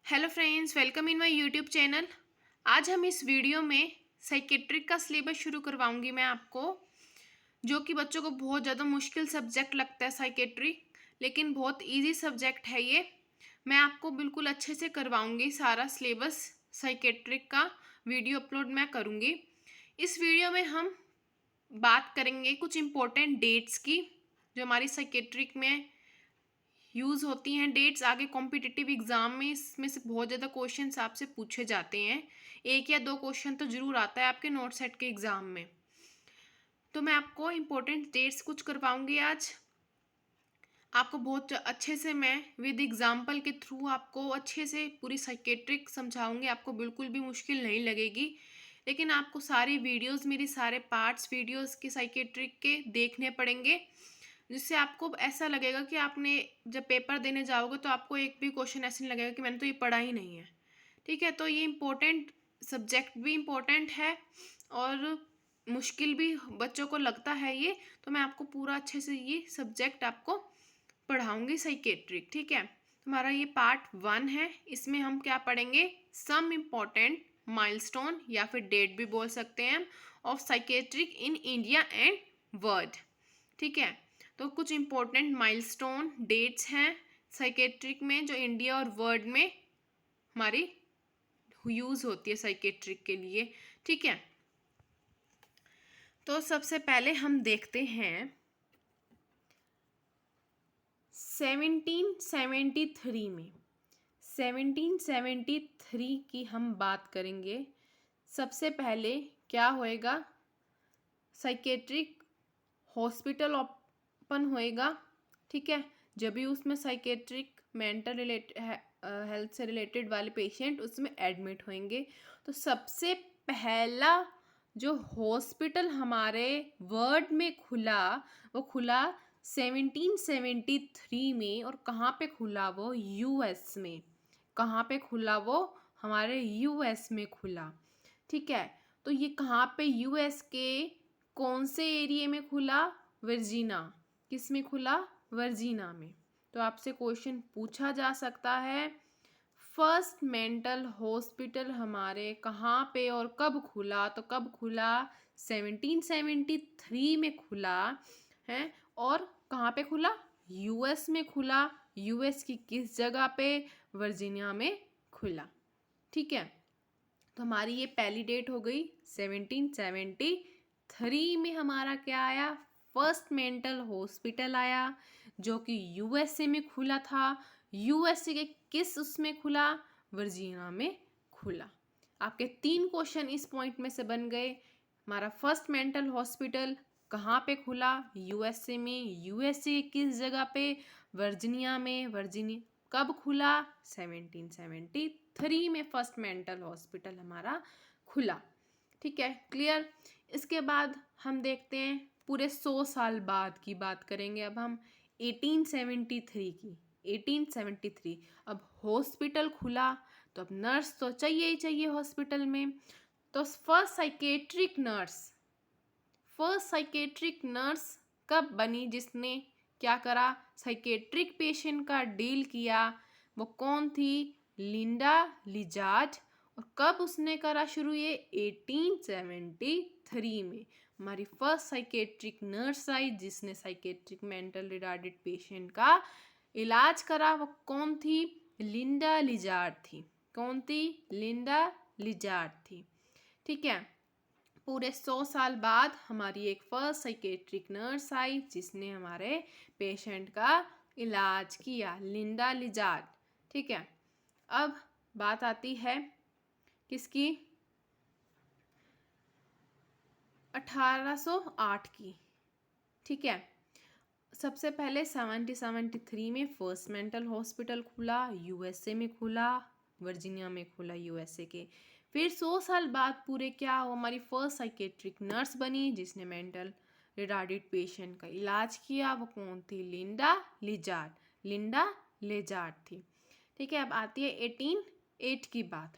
Hello friends, welcome in my YouTube channel. आज हम इस वीडियो में साइकेट्रिक का सिलेबस शुरू करवाऊंगी मैं आपको, जो कि बच्चों को बहुत ज़्यादा मुश्किल सब्जेक्ट लगता है साइकेट्रिक, लेकिन बहुत इजी सब्जेक्ट है ये। मैं आपको बिल्कुल अच्छे से करवाऊंगी सारा सिलेबस साइकेट्रिक का। वीडियो अपलोड मैं करूँगी। इस वीडियो में हम बात करेंगे कुछ इम्पोर्टेंट डेट्स की, जो हमारी साइकेट्रिक में यूज़ होती हैं। डेट्स आगे कॉम्पिटिटिव एग्ज़ाम में इसमें से बहुत ज़्यादा क्वेश्चंस आपसे पूछे जाते हैं। एक या दो क्वेश्चन तो ज़रूर आता है आपके नोट सेट के एग्ज़ाम में। तो मैं आपको इम्पोर्टेंट डेट्स कुछ करवाऊंगी आज। आपको बहुत अच्छे से मैं विद एग्जाम्पल के थ्रू आपको अच्छे से पूरी साइकेट्रिक समझाऊंगी। आपको बिल्कुल भी मुश्किल नहीं लगेगी, लेकिन आपको सारी वीडियोस, मेरी सारे पार्ट्स वीडियोस की साइकेट्रिक के देखने पड़ेंगे, जिससे आपको ऐसा लगेगा कि आपने जब पेपर देने जाओगे तो आपको एक भी क्वेश्चन ऐसे नहीं लगेगा कि मैंने तो ये पढ़ा ही नहीं है। ठीक है, तो ये इम्पोर्टेंट सब्जेक्ट भी इम्पोर्टेंट है और मुश्किल भी बच्चों को लगता है ये। तो मैं आपको पूरा अच्छे से ये सब्जेक्ट आपको पढ़ाऊंगी साइकेट्रिक। ठीक है, हमारा ये पार्ट 1 है। इसमें हम क्या पढ़ेंगे? सम इम्पॉर्टेंट माइलस्टोन या फिर डेट भी बोल सकते हैं of psychiatric in India and world. ठीक है, तो कुछ इम्पोर्टेंट माइलस्टोन डेट्स हैं साइकेट्रिक में, जो इंडिया और वर्ल्ड में हमारी यूज़ होती है साइकेट्रिक के लिए। ठीक है, तो सबसे पहले हम देखते हैं 1773 में। 1773 की हम बात करेंगे। सबसे पहले क्या होएगा? साइकेट्रिक हॉस्पिटल ओपन होएगा। ठीक है, जब भी उसमें साइकेट्रिक मेंटल हेल्थ से रिलेटेड वाले पेशेंट उसमें एडमिट होंगे। तो सबसे पहला जो हॉस्पिटल हमारे वर्ल्ड में खुला, वो खुला 1773 में। और कहाँ पे खुला? वो यूएस में। कहाँ पे खुला? वो हमारे यूएस में खुला। ठीक है, तो ये कहाँ पे? यूएस के कौन से एरिया में खुला? वर्जीना। किस में खुला? वर्जीना में। तो आपसे क्वेश्चन पूछा जा सकता है, फर्स्ट मेंटल हॉस्पिटल हमारे कहाँ पे और कब खुला? तो कब खुला? 1773 में खुला है। और कहाँ पे खुला? यूएस में खुला। यूएस की किस जगह पे? वर्जीनिया में खुला। ठीक है, तो हमारी ये पहली डेट हो गई। 1773 में हमारा क्या आया? फर्स्ट मेंटल हॉस्पिटल आया, जो कि यूएसए में खुला था। यूएसए के किस उसमें खुला? वर्जीनिया में खुला। आपके 3 क्वेश्चन इस पॉइंट में से बन गए। हमारा फर्स्ट मेंटल हॉस्पिटल कहाँ पे खुला? यूएसए में। यूएसए किस जगह पे? वर्जीनिया में। वर्जीनिया कब खुला? 1773 में फर्स्ट मेंटल हॉस्पिटल हमारा खुला। ठीक है, क्लियर। इसके बाद हम देखते हैं पूरे 100 साल बाद की बात करेंगे अब हम 1873 की। 1873 अब हॉस्पिटल खुला, तो अब नर्स तो चाहिए ही चाहिए हॉस्पिटल में। तो फर्स्ट साइकेट्रिक नर्स कब बनी? जिसने क्या करा? साइकेट्रिक पेशेंट का डील किया। वो कौन थी? लिंडा लिजार्ड। और कब उसने करा शुरू? ये 1873 में हमारी फर्स्ट साइकेट्रिक नर्स आई, जिसने साइकेट्रिक मेंटल रिटार्डेड पेशेंट का इलाज करा। वो कौन थी? लिंडा लिजार्ड थी। कौन थी? लिंडा लिजार्ड थी। ठीक है, पूरे 100 साल बाद हमारी एक फर्स्ट साइकेट्रिक नर्स आई, जिसने हमारे पेशेंट का इलाज किया, लिंडा लिजार्ड। ठीक है, अब बात आती है किसकी? 1808 की। ठीक है, सबसे पहले 1773 में फर्स्ट मेंटल हॉस्पिटल खुला, यूएसए में खुला, वर्जीनिया में खुला यूएसए के। फिर 100 साल बाद पूरे क्या हो? हमारी फर्स्ट साइकेट्रिक नर्स बनी, जिसने मेंटल रिटार्डेड पेशेंट का इलाज किया। वो कौन थी? लिंडा लिजार्ड। लिंडा लिजार्ड थी। ठीक है, अब आती है 1808 की बात।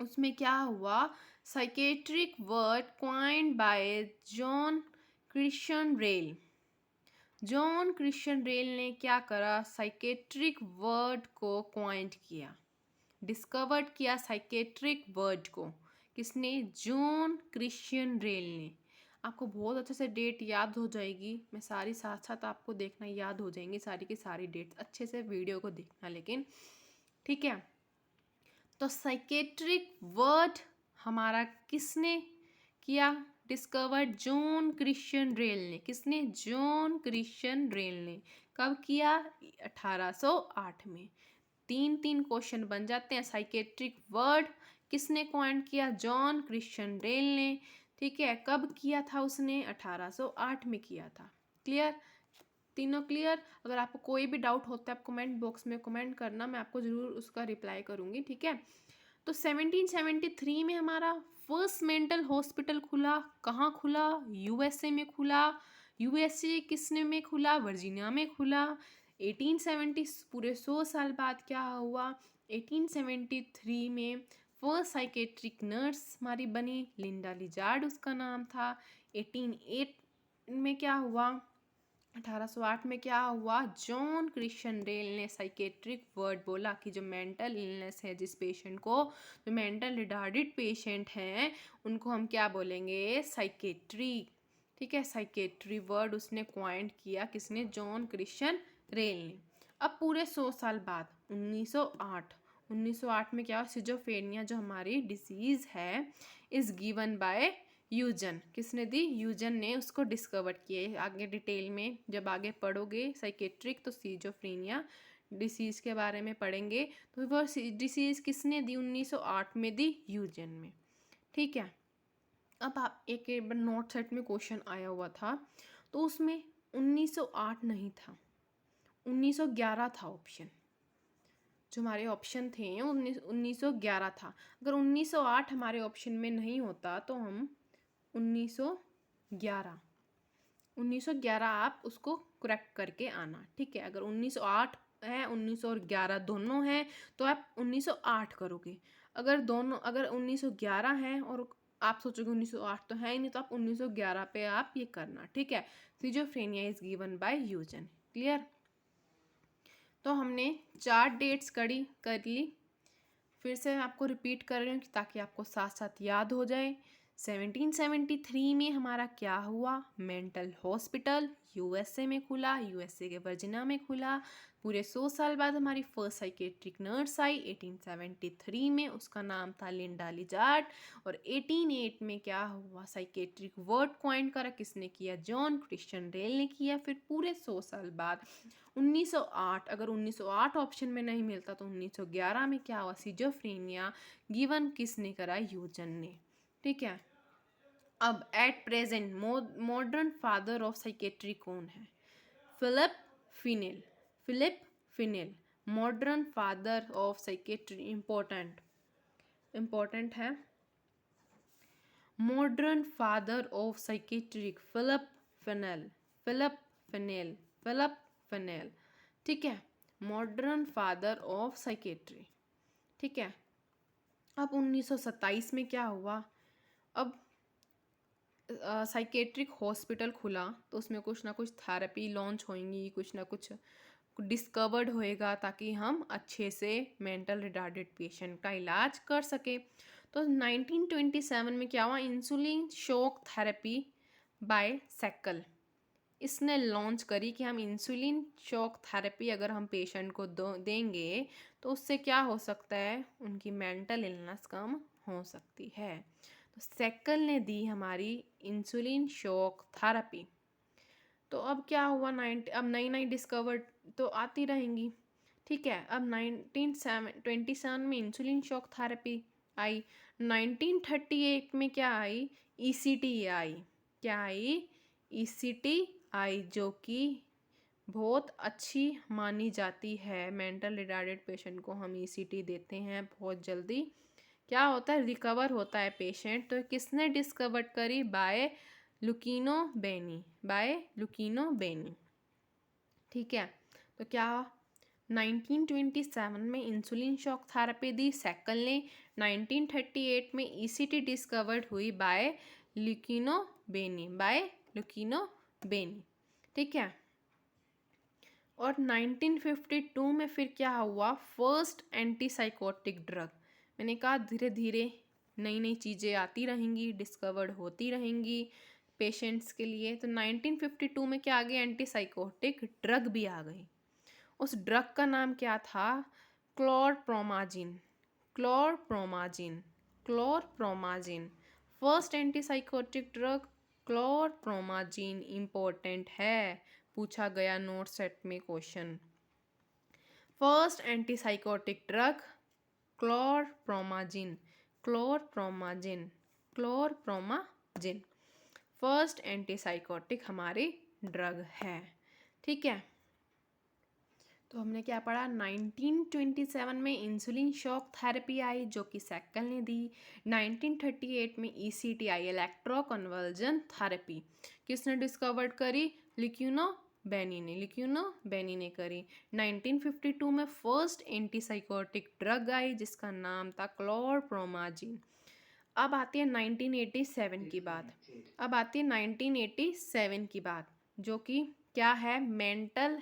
उसमें क्या हुआ? Psychiatric word coined by John Christian Reil. John Christian Reil ने क्या करा? साइकेट्रिक वर्ड को क्वाइंट किया। डिस्कवर्ड किया साइकेट्रिक वर्ड को? किसने? जॉन क्रिश्चियन रेल ने। आपको बहुत अच्छे से डेट याद हो जाएगी, मैं सारी साथ साथ आपको देखना, याद हो जाएंगी सारी की सारी डेट्स, अच्छे से वीडियो को देखना लेकिन, ठीक है। तो साइकेट्रिक वर्ड हमारा किसने किया डिस्कवर्ड? जॉन क्रिश्चियन रेल ने। किसने? जॉन क्रिश्चियन रेल ने। कब किया? 1808 में। 3 क्वेश्चन बन जाते हैं। साइकेट्रिक वर्ड किसने कॉइन किया? जॉन क्रिश्चियन रेल ने, ठीक है। कब किया था उसने? 1808 में किया था। क्लियर? तीनों क्लियर? अगर आपको कोई भी डाउट होता है आप कमेंट बॉक्स में कमेंट करना, मैं आपको ज़रूर उसका रिप्लाई करूँगी, ठीक है। तो 1773 में हमारा फर्स्ट मेंटल हॉस्पिटल खुला। कहाँ खुला? यूएसए में खुला। यूएसए किसने में खुला? वर्जीनिया में खुला। 1870 पूरे 100 साल बाद क्या हुआ? 1873 में फर्स्ट साइकेट्रिक नर्स हमारी बनी, लिंडा लिजार्ड उसका नाम था। 1808 में क्या हुआ? 1808 में क्या हुआ? जॉन क्रिश्चियन रेल ने साइकेट्रिक वर्ड बोला कि जो मेंटल इलनेस है, जिस पेशेंट को, जो मेंटल रिटार्डेड पेशेंट हैं, उनको हम क्या बोलेंगे? साइकेट्री, ठीक है। साइकेट्री वर्ड उसने क्वाइंट किया, किसने? जॉन क्रिश्चियन रेल ने। अब पूरे 100 साल बाद 1908 में क्या? सिजोफ्रेनिया जो हमारी डिसीज़ है इज़ गिवन बाय यूजन। किसने दी? यूजन ने उसको डिस्कवर किए। आगे डिटेल में जब आगे पढ़ोगे साइकेट्रिक तो सिजोफ्रेनिया डिसीज़ के बारे में पढ़ेंगे। तो वो डिसीज़ किसने दी? 1908 में दी, यूजन में, ठीक है। अब आप एक बार नोट सेट में क्वेश्चन आया हुआ था, तो उसमें 1908 नहीं था, 1911 था ऑप्शन। जो हमारे ऑप्शन थे 1911 था। अगर 1908 हमारे ऑप्शन में नहीं होता तो हम 1911 आप उसको करेक्ट करके आना, ठीक है। अगर 1908 है, 1911 दोनों हैं तो आप 1908 करोगे। अगर 1911 है और आप सोचोगे 1908 तो है ही नहीं, तो आप 1911 पे आप ये करना, ठीक है। Schizophrenia is given by Eugen. Clear? तो हमने 4 डेट्स कर ली। फिर से आपको रिपीट कर रही हूँ ताकि आपको साथ साथ याद हो जाए। 1773 में हमारा क्या हुआ? मेंटल हॉस्पिटल यूएसए में खुला, यूएसए के वर्जिनिया में खुला। पूरे 100 साल बाद हमारी फर्स्ट साइकेट्रिक नर्स आई 1873 में, उसका नाम था लिंडा लिजार्ड। और 1808 में क्या हुआ? साइकेट्रिक वर्ड कॉइन करा, किसने किया? जॉन क्रिश्चियन रेल ने किया। फिर पूरे 100 साल बाद 1908, अगर 1908 ऑप्शन में नहीं मिलता तो 1911 में क्या हुआ? सिजोफ्रेनिया गिवन किसने करा? यूजन ने, ठीक है। अब at present modern father of psychiatry कौन है? Philippe Pinel. Philippe Pinel modern father of psychiatry. Important है। Modern father of psychiatric Philippe Pinel. Philippe Pinel. Philippe Pinel, ठीक है। मॉडर्न फादर ऑफ साइकेट्री, ठीक है। अब 1927 में क्या हुआ? अब साइकेट्रिक हॉस्पिटल खुला तो उसमें कुछ ना कुछ थेरेपी लॉन्च होंगी, कुछ ना कुछ डिस्कवर्ड होएगा ताकि हम अच्छे से मेंटल रिटार्डेड पेशेंट का इलाज कर सके। तो 1927 में क्या हुआ? Insulin shock therapy by Sakel इसने लॉन्च करी कि हम इंसुलिन शॉक थेरेपी अगर हम पेशेंट को देंगे तो उससे क्या हो सकता है? उनकी मेंटल इलनेस कम हो सकती है। तो सेकल ने दी हमारी इंसुलिन शॉक थेरेपी। तो अब क्या हुआ? अब नई डिस्कवर्ड तो आती रहेंगी, ठीक है। अब 1927 में इंसुलिन शॉक थेरेपी आई। 1938 में क्या आई? ईसीटी आई। क्या आई? ईसीटी आई, जो कि बहुत अच्छी मानी जाती है। मेंटल रिटार्डेड पेशेंट को हम ईसीटी देते हैं, बहुत जल्दी क्या होता है? रिकवर होता है पेशेंट। तो किसने डिस्कवर करी? बाय लुकीनो बेनी। बाय लुकीनो बेनी, ठीक है। तो क्या 1927 में इंसुलिन शॉक थेरेपी दी सेकल ने। 1938 में ईसीटी डिस्कवर्ड हुई बाय लुकीनो बेनी। बाय लुकीनो बेनी, ठीक है। और 1952 में फिर क्या हुआ, फर्स्ट एंटीसाइकोटिक ड्रग। मैंने कहा धीरे धीरे नई नई चीज़ें आती रहेंगी, डिस्कवर्ड होती रहेंगी पेशेंट्स के लिए। तो 1952 में क्या आ गई, एंटीसाइकोटिक ड्रग भी आ गई। उस ड्रग का नाम क्या था, chlorpromazine. Chlorpromazine, chlorpromazine, first antipsychotic drug chlorpromazine important है, पूछा गया नोट सेट में question. First antipsychotic drug chlorpromazine, chlorpromazine, chlorpromazine first antipsychotic हमारी ड्रग है। ठीक है, तो हमने क्या पढ़ा, 1927 में इंसुलिन शॉक थेरेपी आई जो कि सैकल ने दी। 1938 में ECT आई, इलेक्ट्रो कन्वर्जन थेरेपी, किसने डिस्कवर्ड करी, लिक्यूनो बेनी ने, लिक्यूनो बेनी ने करी। 1952 में फर्स्ट एंटीसाइकोटिक ड्रग आई जिसका नाम था क्लोरप्रोमाजिन। अब आती है 1987 की बात, अब आती है 1987 की बात, जो कि क्या है, मेंटल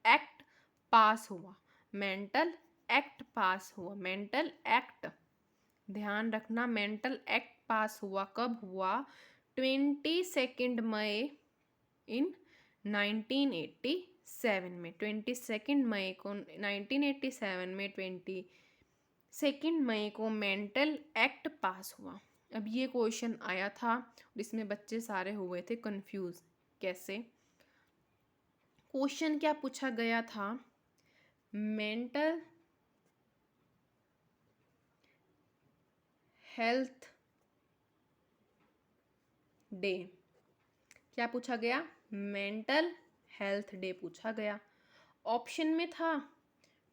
एक्ट पास हुआ, मेंटल एक्ट पास हुआ, मेंटल एक्ट, ध्यान रखना, मेंटल एक्ट पास हुआ, कब हुआ, 22 मई इन 1987 में, 22 मई को 1987 में 22 मई को मेंटल एक्ट पास हुआ। अब ये क्वेश्चन आया था और इसमें बच्चे सारे हुए थे कंफ्यूज, कैसे, क्वेश्चन क्या पूछा गया था, मेंटल हेल्थ डे, क्या पूछा गया, मेंटल हेल्थ डे पूछा गया। ऑप्शन में था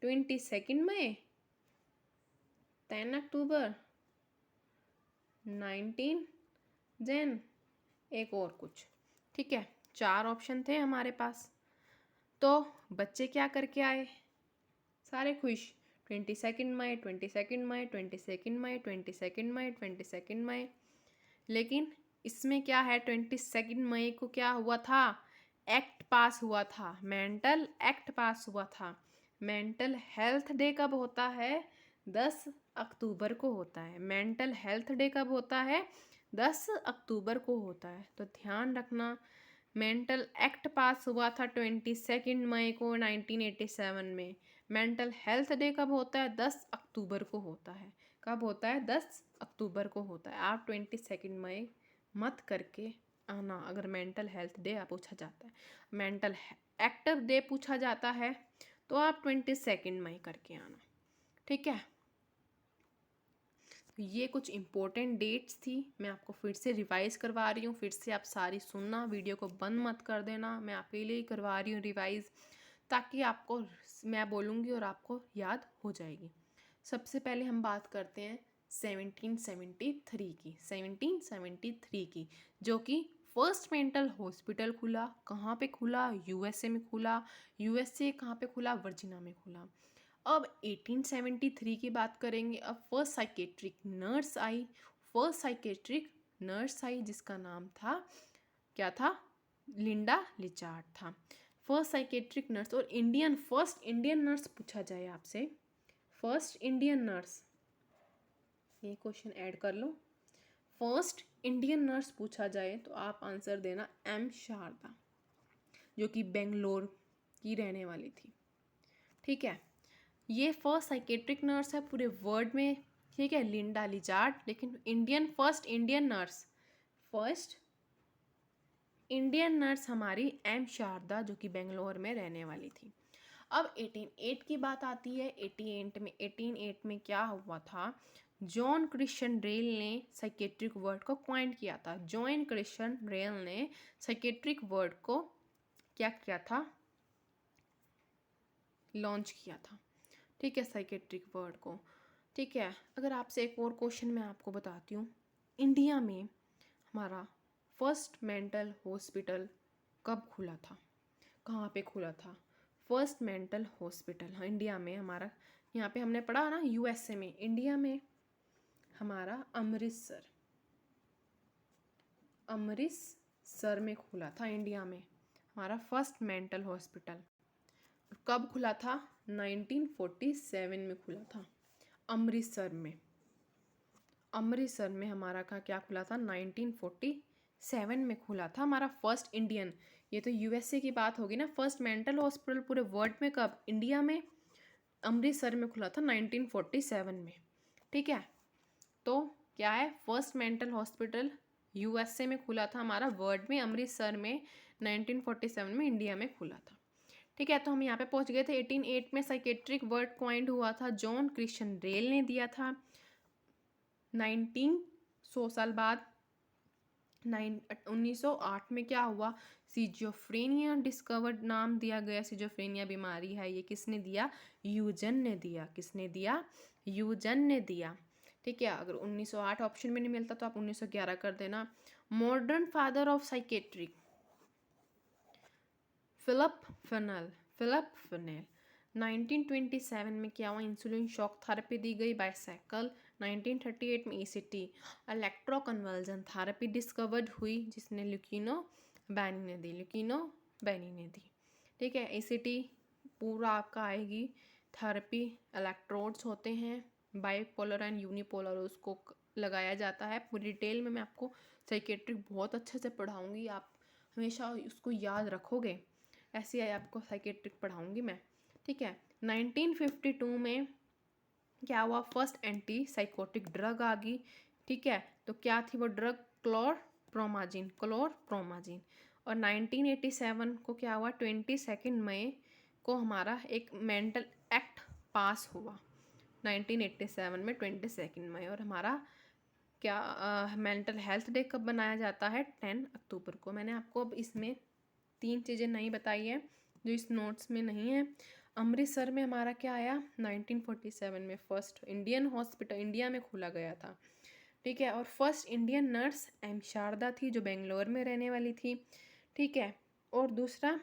22 मई, 10 अक्टूबर, 19 जैन, एक और कुछ। ठीक है, 4 ऑप्शन थे हमारे पास। तो बच्चे क्या करके आए, सारे खुश, 22 मई, 22 मई, 22 मई, 22 मई, 22 मई। लेकिन इसमें क्या है, 22 मई को क्या हुआ था, एक्ट पास हुआ था, मेंटल एक्ट पास हुआ था। मेंटल हेल्थ डे कब होता है, 10 अक्टूबर को होता है। मेंटल हेल्थ डे कब होता है, 10 अक्टूबर को होता है। तो ध्यान रखना, मेंटल एक्ट पास हुआ था 22 मई को 1987 में। मेंटल हेल्थ डे कब होता है, 10 अक्टूबर को होता है। कब होता है, 10 अक्टूबर को होता है। आप 22 मई मत करके आना अगर मेंटल हेल्थ डे पूछा जाता है। मेंटल एक्टिव डे पूछा जाता है तो आप 22 मई करके आना। ठीक है, तो ये कुछ इम्पोर्टेंट डेट्स थी, मैं आपको फिर से रिवाइज़ करवा रही हूँ। फिर से आप सारी सुनना, वीडियो को बंद मत कर देना, मैं आपके लिए ही करवा रही हूँ रिवाइज़, ताकि आपको मैं बोलूँगी और आपको याद हो जाएगी। सबसे पहले हम बात करते हैं 1773 की, 1773 की, जो कि फर्स्ट मेंटल हॉस्पिटल खुला। कहाँ पे खुला, USA में खुला। USA कहाँ पे खुला, वर्जीनिया में खुला। अब 1873 की बात करेंगे। अब फर्स्ट साइकेट्रिक नर्स आई, फर्स्ट साइकेट्रिक नर्स आई जिसका नाम था, क्या था, लिंडा लिचार्ड था। फर्स्ट साइकेट्रिक नर्स, और इंडियन, फर्स्ट इंडियन नर्स पूछा जाए आपसे, फर्स्ट इंडियन नर्स, ये क्वेश्चन ऐड कर लो, फर्स्ट इंडियन नर्स पूछा जाए तो आप आंसर देना M शारदा, जो कि बेंगलोर की रहने वाली थी। ठीक है, ये फर्स्ट साइकेट्रिक नर्स है पूरे वर्ल्ड में। ठीक है, लिंडा लिचार्ड, लेकिन Indian, first Indian nurse, first Indian nurse हमारी M शारदा, जो कि बेंगलोर में रहने वाली थी। अब 1808 की बात आती है। 1808 में क्या हुआ था, जॉन क्रिश्चियन रेल ने साइकेट्रिक वर्ड को क्वाइंट किया था। जॉन क्रिश्चियन रेल ने साइकेट्रिक वर्ड को क्या किया था, लॉन्च किया था। ठीक है, साइकेट्रिक वर्ड को। ठीक है, अगर आपसे एक और क्वेश्चन मैं आपको बताती हूँ, इंडिया में हमारा फर्स्ट मेंटल हॉस्पिटल कब खुला था, कहाँ पे खुला था, फर्स्ट मेंटल हॉस्पिटल। हाँ, इंडिया में हमारा, यहाँ पे हमने पढ़ा ना USA में, इंडिया में हमारा अमृतसर, अमृतसर में खुला था इंडिया में हमारा फर्स्ट मेंटल हॉस्पिटल। कब खुला था? 1947 में खुला था, अमृतसर में। अमृतसर में हमारा का क्या खुला था? 1947 में खुला था हमारा फर्स्ट इंडियन। ये तो यूएसए की बात होगी ना। फर्स्ट मेंटल हॉस्पिटल पूरे वर्ल्ड में कब? इंडिया में, अमृतसर में खुला था 1947 में। ठीक है, तो क्या है? फर्स्ट मेंटल हॉस्पिटल यूएसए में खुला था हमारा, वर्ल्ड में अमृतसर में 1947 में इंडिया में खुला था। ठीक है, तो हम यहाँ पे पहुँच गए थे। 1808 में साइकेट्रिक वर्ड क्वाइंड हुआ था, जॉन क्रिश्चियन रेल ने दिया था। 100 साल बाद 1908 में क्या हुआ? सिजोफ्रेनिया डिस्कवर्ड, नाम दिया गया। सिजोफ्रेनिया बीमारी है, ये किसने दिया? यूजन ने दिया। किसने दिया? यूजन ने दिया। ठीक है, अगर 1908 ऑप्शन में नहीं मिलता तो आप 1911 कर देना। Modern father of psychiatric, Philip Pinel. Philip Pinel. 1927 में क्या हुआ? इंसुलिन शॉक थेरेपी दी गई, बाइसाइकिल। 1938 में ईसीटी, इलेक्ट्रोकन्वल्जन थेरेपी डिस्कवर्ड हुई, जिसने ल्यूकिनो बैनी ने दी। ल्यूकिनो बैनी ने दी। ठीक है, ईसीटी पूरा आपका आएगी थेरेपी, इलेक्ट्रोड्स होते हैं, बाइपोलर एंड यूनिपोलर, उसको लगाया जाता है। पूरी डिटेल में मैं आपको साइकेट्रिक बहुत अच्छे से पढ़ाऊँगी, आप हमेशा उसको याद रखोगे। ऐसे ही आपको साइकेट्रिक पढ़ाऊँगी मैं। ठीक है, 1952 में क्या हुआ? फर्स्ट एंटी साइकोटिक ड्रग आ गई। ठीक है, तो क्या थी वो ड्रग? क्लोरप्रोमाजिन। क्लोरप्रोमाजिन। और 1987 को क्या हुआ? 22 मई को हमारा एक मेंटल एक्ट पास हुआ, 1987 में 22 मई। और हमारा क्या मेंटल हेल्थ डे कब बनाया जाता है? 10 अक्टूबर को। मैंने आपको अब इसमें 3 चीज़ें नहीं बताई है जो इस नोट्स में नहीं है। अमृतसर में हमारा क्या आया? 1947 में फर्स्ट इंडियन हॉस्पिटल इंडिया में खोला गया था। ठीक है, और first Indian nurse M Sharda थी, जो बेंगलोर में रहने वाली थी। ठीक है, और दूसरा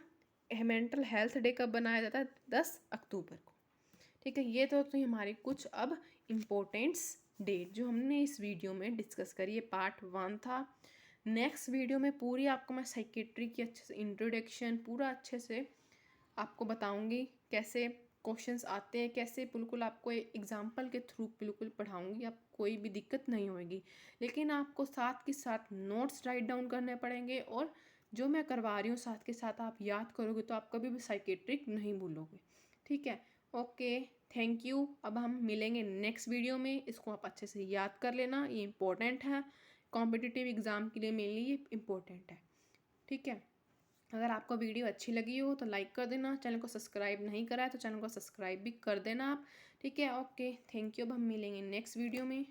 मेंटल हेल्थ डे कब बनाया जाता है? 10 अक्टूबर को। ठीक है, ये तो हमारी कुछ अब इम्पोर्टेंट्स डेट जो हमने इस वीडियो में डिस्कस करी। ये पार्ट 1 था। नेक्स्ट वीडियो में पूरी आपको मैं साइकेट्री की अच्छे से इंट्रोडक्शन पूरा अच्छे से आपको बताऊंगी, कैसे क्वेश्चंस आते हैं, कैसे बिल्कुल आपको एग्जाम्पल के थ्रू बिल्कुल पढ़ाऊंगी, आप कोई भी दिक्कत नहीं होगी। लेकिन आपको साथ के साथ नोट्स राइट डाउन करने पड़ेंगे, और जो मैं करवा रही हूँ साथ के साथ आप याद करोगे तो आप कभी भी साइकेट्रिक नहीं भूलोगे। ठीक है, ओके, थैंक यू। अब हम मिलेंगे नेक्स्ट वीडियो में। इसको आप अच्छे से याद कर लेना, ये इंपॉर्टेंट है, कॉम्पिटिटिव एग्ज़ाम के लिए मेरे लिए इम्पोर्टेंट है। ठीक है, अगर आपको वीडियो अच्छी लगी हो तो लाइक कर देना, चैनल को सब्सक्राइब नहीं करा है तो चैनल को सब्सक्राइब भी कर देना आप। ठीक है, ओके, थैंक यू। अब हम मिलेंगे नेक्स्ट वीडियो में।